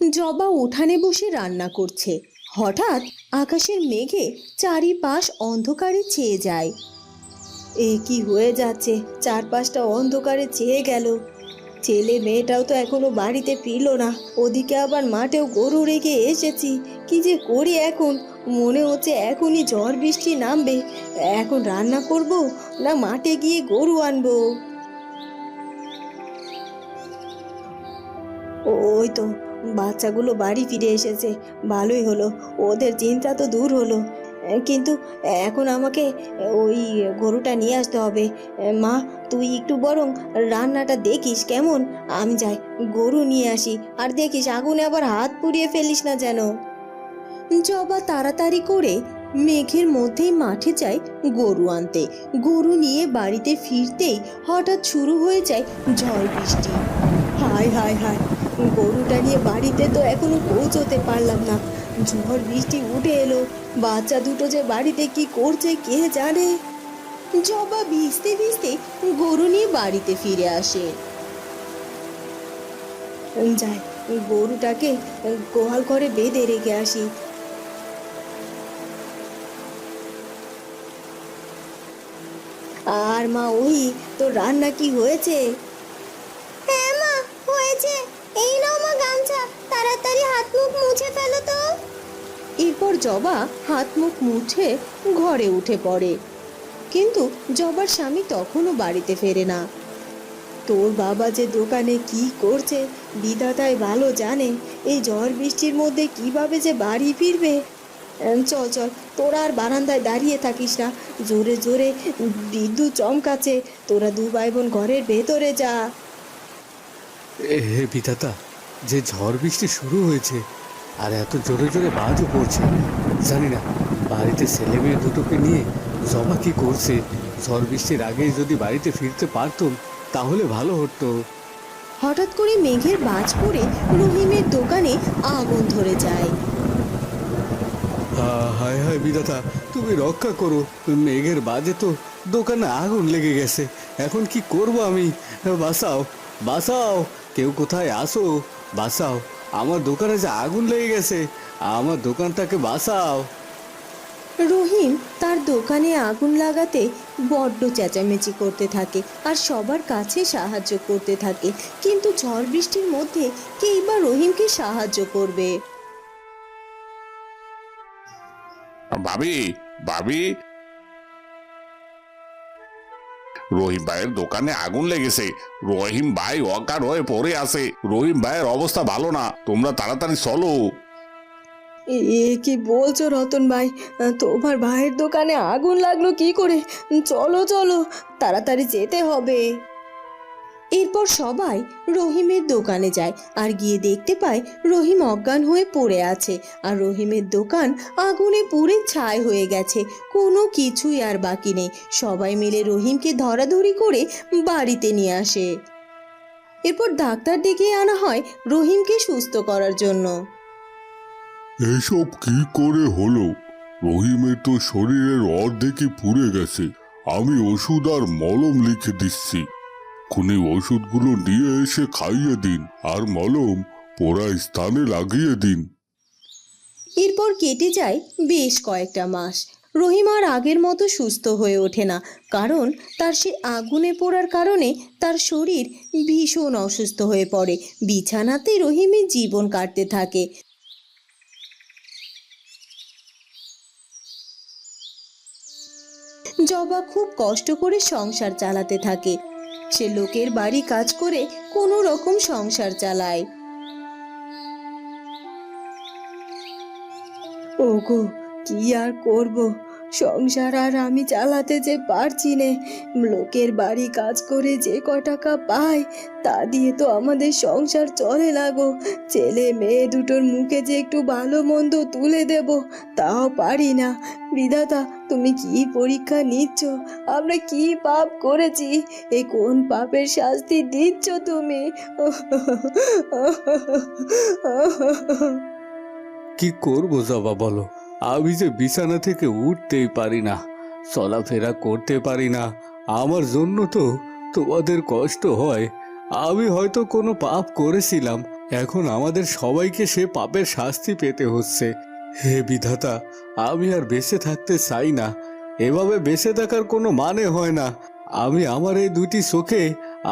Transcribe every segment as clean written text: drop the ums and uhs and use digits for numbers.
জবা উঠানে বসে রান্না করছে। হঠাৎ আকাশের মেঘে চারিপাশ অন্ধকারে ছেয়ে যায়। এ কি হয়ে যাচ্ছে, চারপাশটা অন্ধকারে ছেয়ে গেল। ছেলে মেয়েটাও তো এখনো বাড়িতে ফিরলো না, ওদিকে আবার মাঠেও গরু রেখে এসেছি। কি যে করি এখন, মনে হচ্ছে এখনই ঝড় বৃষ্টি নামবে। এখন রান্না করব না মাঠে গিয়ে গরু আনবো? ওই তো বাচ্চাগুলো বাড়ি ফিরে এসেছে, ভালোই হলো, ওদের চিন্তা তো দূর হলো। কিন্তু এখন আমাকে ওই গরুটা নিয়ে আসতে হবে। মা, তুই একটু বরং রান্নাটা দেখিস কেমন? আমি যাই গরু নিয়ে আসি, আর দেখিস আগুনে আবার হাত পুড়িয়ে ফেলিস না যেন। জবা তাড়াতাড়ি করে মেঘের মধ্যেই মাঠে যায় গরু আনতে। গরু নিয়ে বাড়িতে ফিরতেই হঠাৎ শুরু হয়ে যায় ঝড় বৃষ্টি। হায় হায় হায়, গরুটা নিয়ে বাড়িতে তো এখনো পৌঁছতে পারলাম না, ঝড় বৃষ্টি উঠে এলো। বাচ্চা দুটো যে বাড়িতে কি করছে কে জানে। জবা ভিজতে ভিজতে গরু নিয়ে বাড়িতে ফিরে আসে। যাই গরুটাকে গোয়াল ঘরে বেঁধে রেখে আসি। আর মা, ওই তো রান্না কি হয়েছে? হ্যাঁ মা, হয়েছে। এই নাও মা গামছা, তাড়াতাড়ি হাত মুখ মুছে ফেলো তো। এরপর জবা হাত মুখ মুছে ঘরে উঠে পড়ে। কিন্তু জবার স্বামী তখনও বাড়িতে ফেরে না। তোর বাবা যে দোকানে কি করছে বিধাতাই ভালো জানে। এই ঝড় বৃষ্টির মধ্যে কিভাবে যে বাড়ি ফিরবে। চল চল, তোরা আর বারান্দায় দাঁড়িয়ে থাকিস না, জোরে জোরে বিদ্যুৎ চমকাচ্ছে, তোরা দু ভাই বোন ঘরের ভেতরে যা। হে বিধাতা, যে ঝড় বৃষ্টি শুরু হয়েছে আর এত জোরে জোরে বাজও পড়ছে, জানি না বাড়িতে ছেলে মেয়ে দুটোকে নিয়ে জবা কি করছে। ঝড় বৃষ্টির আগেই যদি বাড়িতে ফিরতে পারতাম তাহলে ভালো হতো। হঠাৎ করে মেঘের বাজ পড়ে রহিমের দোকানে আগুন ধরে যায়। হায় হায় বিধাতা, তুমি রক্ষা করো, মেঘের বাজে তো দোকানে আগুন লেগে গেছে। এখন কি করব আমি? বাঁচাও বাঁচাও, কেউ কোথায় আসো, বাঁচাও, আমার দোকানে যে আগুন লেগে গেছে, আমার দোকানটাকে বাঁচাও। রহিম তার দোকানে আগুন লাগাতে বড্ড চেঁচামেচি করতে থাকে আর সবার কাছে সাহায্য করতে থাকে, কিন্তু ঝড় বৃষ্টির মধ্যে কেই বা রহিমকে সাহায্য করবে? ভাবি, ভাবি, রহিম ভাইয়ের দোকানে আগুন লেগেছে। রহিম ভাই অকার হয়ে পড়ে আছে। রহিম ভাইয়ের অবস্থা ভালো না, তোমরা তাড়াতাড়ি চলো। এ কি বলছো রতন ভাই? তোমার ভাইয়ের দোকানে আগুন লাগলো কি করে? চলো চলো, তাড়াতাড়ি যেতে হবে। এরপর সবাই রহিমের দোকানে যায় আর গিয়ে দেখতে পায় রহিম অজ্ঞান হয়ে পড়ে আছে আর রহিমের দোকান আগুনে পুড়ে ছাই হয়ে গেছে, কোনো কিছুই আর বাকি নেই। সবাই মিলে রহিমকে ধরাধরি করে বাড়িতে নিয়ে আসে। এরপর ডাক্তার ডেকে আনা হয় রহিমকে সুস্থ করার জন্য। এসব কি করে হলো? রহিমের তো শরীরের অর্ধেকই পুড়ে গেছে। আমি ওষুধ আর মলম লিখে দিচ্ছি, খুনি ওষুধগুলো নিয়ে এসে খাইয়ে দিন আর মলম পোড়া স্থানে লাগিয়ে দিন। এরপর কেটে যায় বেশ কয়েকটা মাস। রহিম আর আগের মতো সুস্থ হয়ে ওঠে না, কারণ তার সে আগুনে পোড়ার কারণে তার শরীর ভীষণ অসুস্থ হয়ে পড়ে। বিছানাতে রহিমের জীবন কাটতে থাকে। জবা খুব কষ্ট করে সংসার চালাতে থাকে। সে লোকের বাড়ি কাজ করে কোনো রকম সংসার চালায়। ওগো, কি আর করব, সংসার আর আমি চালাতে যে পারছি নে। লোকের বাড়ি কাজ করে যে ক টাকা পাই তা দিয়ে তো আমাদের সংসার চলে না গো। ছেলে মেয়ে দুটোর মুখে যে একটু ভালো মন্দ তুলে দেব তাও পারি না। বিধাতা, তুমি কি পরীক্ষা নিচ্ছ? আমরা কি পাপ করেছি? এই কোন পাপের শাস্তি দিচ্ছ তুমি? কি করব জবা বলো, আমি যে বিছানা থেকে উঠতেই পারি না, চলাফেরা করতে পারি না। আমার জন্য তো তোমাদের কষ্ট হয়। আমি হয়তো কোনো পাপ করেছিলাম, এখন আমাদের সবাইকে সে পাপের শাস্তি পেতে হচ্ছে। হে বিধাতা, আমি আর বেঁচে থাকতে চাই না। এভাবে বেঁচে থাকার কোনো মানে হয় না। আমি আমার এই দুটি চোখে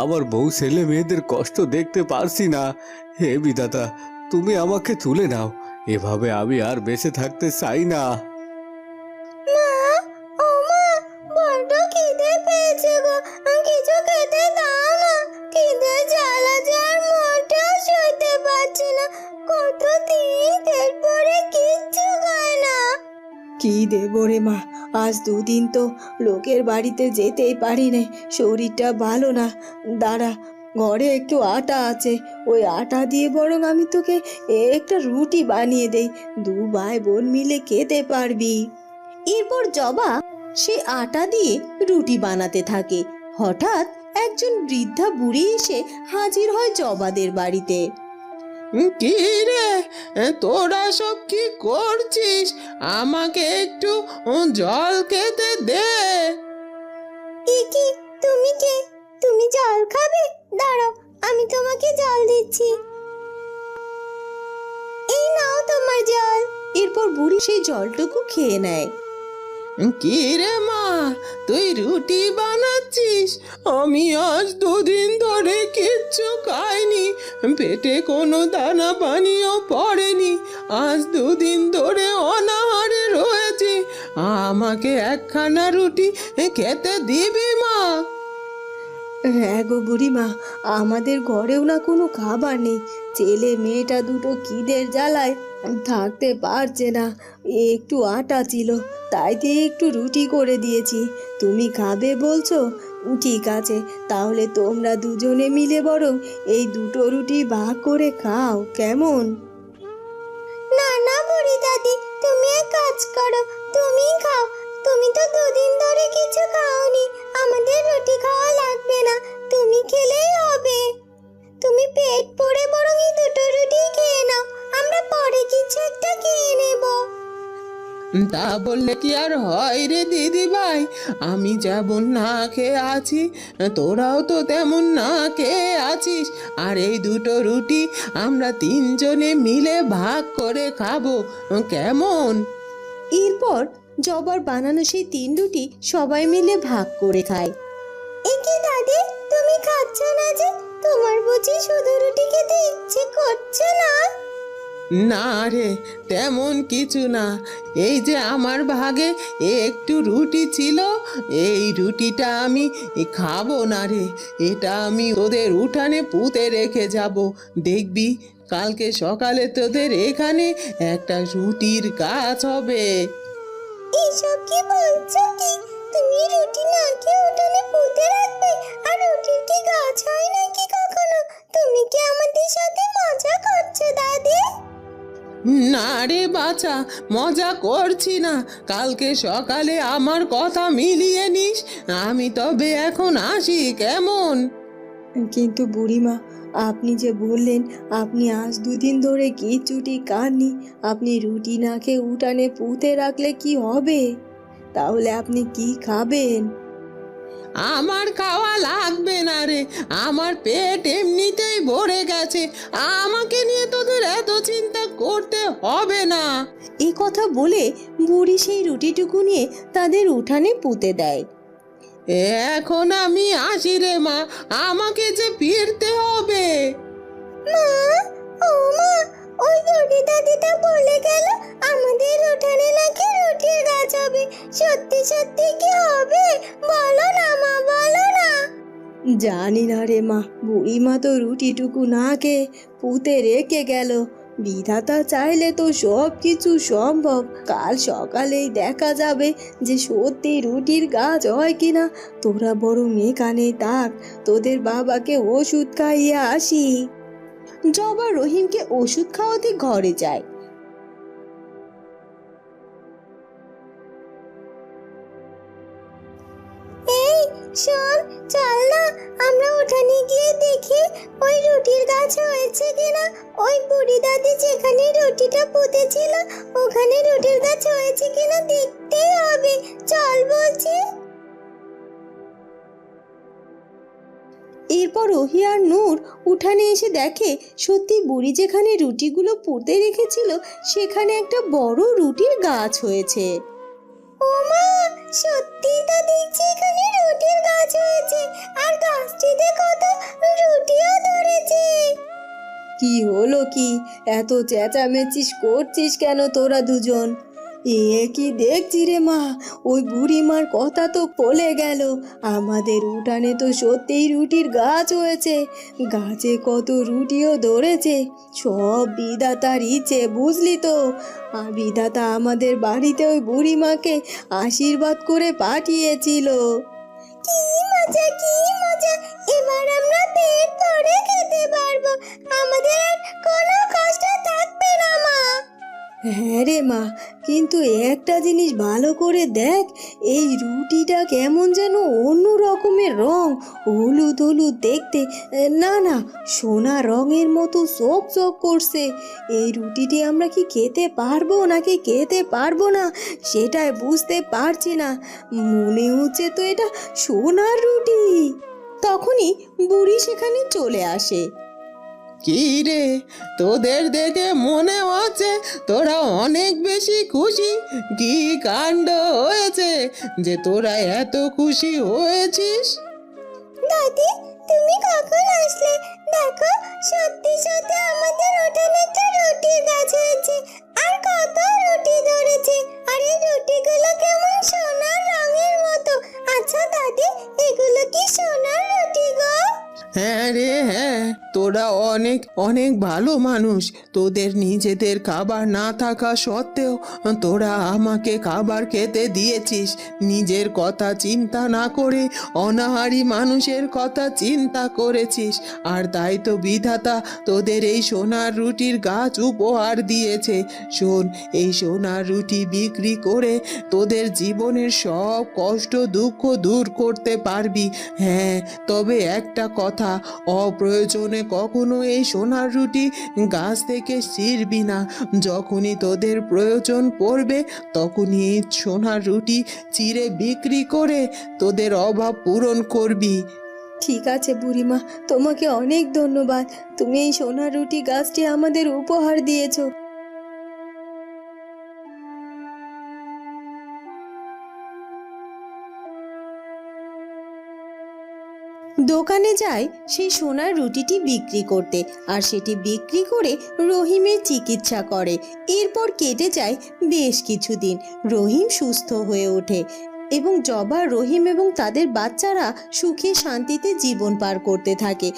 আমার বউ ছেলে মেয়েদের কষ্ট দেখতে পারছি না। হে বিধাতা, তুমি আমাকে তুলে নাও। এভাবে আমি আর বেঁচে থাকতে চাই না। ও মা, বড্ড খিদে পেয়েছে গো, কিছু খেতে দাও না। খিদে জ্বালা যার মোটেও সইতে পারছি না। কতদিন পেট ভরে কিচ্ছু খায় না। কি দেবো রে মা, আজ দুদিন তো লোকের বাড়িতে যেতেই পারি না, শরীরটা ভালো না। দাঁড়া, ঘরে একটু আটা আছে, ওই আটা দিয়ে বরং আমি তোকে একটা রুটি বানিয়ে দেই, দু ভাই বোন মিলে খেতে পারবি। এরপর জবা সে আটা দিয়ে রুটি বানাতে থাকে। হঠাৎ একজন বৃদ্ধা বুড়ি এসে হাজির হয় জবাদের বাড়িতে। কি রে, তোরা সব কি করছিস? আমাকে একটু জল খেতে দে। কি তুমি কে? তুমি জল খাবে? দাঁড়াও, আমি তোমাকে জল দিচ্ছি। এই নাও তোমার জল। এরপর বুড়ি সেই জলটুকু খেয়ে নেয়। কি রে মা, তুই রুটি বানাচ্ছিস? আমি আজ দুদিন ধরে কিচ্ছু খাইনি, পেটে কোনো দানা পানিও পড়েনি। আজ দুদিন ধরে অনাহারে রয়েছি, আমাকে একখানা রুটি খেতে দিবি মা? হ্যাঁ গো বুড়িমা, আমাদের ঘরেও না কোনো খাবার নেই। ছেলে মেয়েটা দুটো খিদের জ্বালায় থাকতে পারছে না। একটু আটা ছিল, তাই দিয়ে একটু রুটি করে দিয়েছি। তুমি খাবে বলছো, ঠিক আছে, তাহলে তোমরা দুজনে মিলে বরং এই দুটো রুটি ভাগ করে খাও, কেমন? না না বুড়ি দাদি, তুমি এক কাজ করো, তুমি খাও। তুমি তো দুদিন ধরে কিছু খাওনি, আমাদের রুটি খাওয়া লাগবে না, তুমি খেলেই হবে। তুমি পেট ভরে বরং এই দুটো রুটি খেয়ে নাও, আমরা পরে কিছু একটা খেয়ে নেব। তা বললে কি আর হয় রে দিদি ভাই? আমি যেমন না খেয়ে আছি, তোরাও তো তেমন না খেয়ে আছিস। আর এই দুটো রুটি আমরা তিনজনে মিলে ভাগ করে খাবো, কেমন? এরপর জবার বানানো সেই 3 রুটি সবাই মিলে ভাগ করে খায়। একে দাদি, তুমি খাচ্ছ না যে? তোমার বুঝি শুধু রুটি খেতে ইচ্ছে করছে না? না রে, তেমন কিছু না। এই যে আমার ভাগে একটু রুটি ছিল, এই রুটিটা আমি খাবো না রে। এটা আমি ওদের উঠানে পুঁতে রেখে যাব। দেখবি কালকে সকালে তোদের এখানে একটা রুটির গাছ হবে। এইসব কি বলছো কি? তুমি রুটি না খেয়ে উঠানে পুঁতে রাখবে? আর রুটির কি গাছ হয় নাকি কখনো? তুমি কি আমাদের সাথে মজা করছো দাদি? না রে বাছা, মজা করছি না। কালকে সকালে আমার কথা মিলিয়ে নিস। আমি তবে এখন আসি, কেমন? কিন্তু বুড়িমা, আপনি যে বললেন আপনি আজ দুদিন ধরে খিচুড়ি খাননি, আপনি রুটি না খেয়ে উঠানে পুঁতে রাখলে কি হবে? তাহলে আপনি কি খাবেন? আমার খাওয়া লাগবে না রে, আমার পেট এমনিতেই ভরে গেছে। আমাকে নিয়ে তোদের এত চিন্তা করতে হবে না। এই কথা বলে বুড়ি সেই রুটিটুকু নিয়ে তাদের উঠানে পুঁতে দেয়। এখন আমি আসি রে মা, আমাকে যে ফিরতে হবে। মা, ও মা, ওই বুড়ি দাদিটা বলে গেল আমাদের উঠানে নাকি রুটির গাছ হবে। সত্যি সত্যি কি হবে? বলো না মা, বলো না। জানি না রে মা, বুড়িমা তো রুটিটুকু না খেয়ে পুঁতে রেখে গেল। বিধাতা চাইলে তো সব কিছু সম্ভব। কাল সকালেই দেখা যাবে যে সত্যি রুটির গাছ হয় কিনা। তোরা বরং এখানেই থাক, তোদের বাবাকে ওষুধ খাইয়ে আসি। জবা রহিমকে ওষুধ খাওয়াতে ঘরে যায়। এই শোন, চল না আমরা উঠানে গিয়ে দেখি ওই রুটির গাছ হয়েছে কিনা। ওই বুড়ি দাদি যেখানে রুটিটা পুঁতেছিল ওখানে রুটির গাছ হয়েছে কিনা দেখতেই হবে। চল বলছি। এরপর এরপর রোহি আর নূর উঠানে এসে দেখে সত্যি বুড়ি যেখানে রুটিগুলো পুঁতে রেখেছিল সেখানে একটা বড় রুটির গাছ হয়েছে। ওমা, সত্যি তো দেখছি এখানে রুটির গাছ হয়েছে, আর গাছটিতে কত রুটিও ধরেছে। কি হলো কি, এত চেঁচামেচিস করছিস কেন তোরা দুজন? এ কি দেখছি রে মা, ওই বুড়িমার কথা তো বলে গেল, আমাদের উঠানে তো সত্যিই রুটির গাছ হয়েছে, গাছে কত রুটিও ধরেছে। সব বিধাতার ইচ্ছে, বুঝলি তো। বিধাতা আমাদের বাড়িতে ওই বুড়িমাকে আশীর্বাদ করে পাঠিয়েছিল। কি মজা, কি মজা, এবার আমরা পেট ভরে খেতে পারবো, আমাদের আর কোনো কষ্ট থাকবে না মা। হ্যাঁ রে মা, কিন্তু একটা জিনিস ভালো করে দেখ, এই রুটিটা কেমন যেন অন্য রকমের রং, হলুদ হলুদ দেখতে, না না সোনা রঙের মতো চক চক করছে। এই রুটিটি আমরা কি খেতে পারবো নাকি খেতে পারবো না সেটাই বুঝতে পারছি না, মনে হচ্ছে তো এটা সোনার রুটি। তখনই বুড়ি সেখানে চলে আসে। কি রে, তোদের দেখে মনে হচ্ছে তোরা অনেক বেশি খুশি। কি কাণ্ড হয়েছে যে তোরা এত খুশি হয়েছিস? দাদি, তুমি কখন আসলে? দেখো, সত্যি সত্যি আমাদের উঠানে একটা রুটির গাছ হয়েছে, আর কত রুটি ধরেছে, আর এই রুটিগুলো কেমন সোনার রঙের মতো। আচ্ছা দাদি, এগুলো কি সোনার রুটি গো? হ্যাঁ রে হ্যাঁ, তোরা অনেক অনেক ভালো মানুষ। তোদের নিজেদের খাবার না থাকা সত্ত্বেও তোরা আমাকে খাবার খেতে দিয়েছিস, নিজের কথা চিন্তা না করে অনাহারী মানুষের কথা চিন্তা করেছিস, আর তাই তো বিধাতা তোদের এই সোনার রুটির গাছ উপহার দিয়েছে। শোন, এই সোনার রুটি বিক্রি করে তোদের জীবনের সব কষ্ট দুঃখ দূর করতে পারবি। হ্যাঁ, তবে একটা কথা, অপ্রয়োজনে কখনো এই সোনার রুটি গাছ থেকে ছিঁড়বি না। যখনই তোদের প্রয়োজন পড়বে তখনই এই সোনার রুটি চিড়ে বিক্রি করে তোদের অভাব পূরণ করবি। ঠিক আছে বুড়িমা, তোমাকে অনেক ধন্যবাদ, তুমি এই সোনার রুটি গাছটি আমাদের উপহার দিয়েছো। দোকানে যায় সেই সোনার রুটিটি বিক্রি করতে, আর সেটি বিক্রি করে রহিমের চিকিৎসা করে। এরপর কেটে যায় বেশ কিছুদিন, রহিম সুস্থ হয়ে ওঠে এবং জবা, রহিম এবং তাদের বাচ্চারা সুখে শান্তিতে জীবন পার করতে থাকে।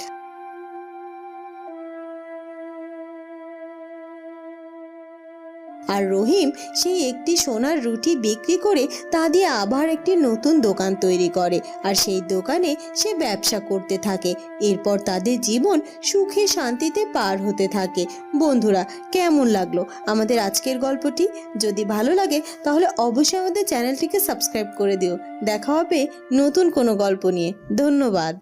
আর রহিম সেই একটি সোনার রুটি বিক্রি করে তা দিয়ে আবার একটি নতুন দোকান তৈরি করে, আর সেই দোকানে সে ব্যবসা করতে থাকে। এরপর তাদের জীবন সুখে শান্তিতে পার হতে থাকে। বন্ধুরা, কেমন লাগলো আমাদের আজকের গল্পটি? যদি ভালো লাগে তাহলে অবশ্যই আমাদের চ্যানেলটিকে সাবস্ক্রাইব করে দিও। দেখা হবে নতুন কোনো গল্প নিয়ে। ধন্যবাদ।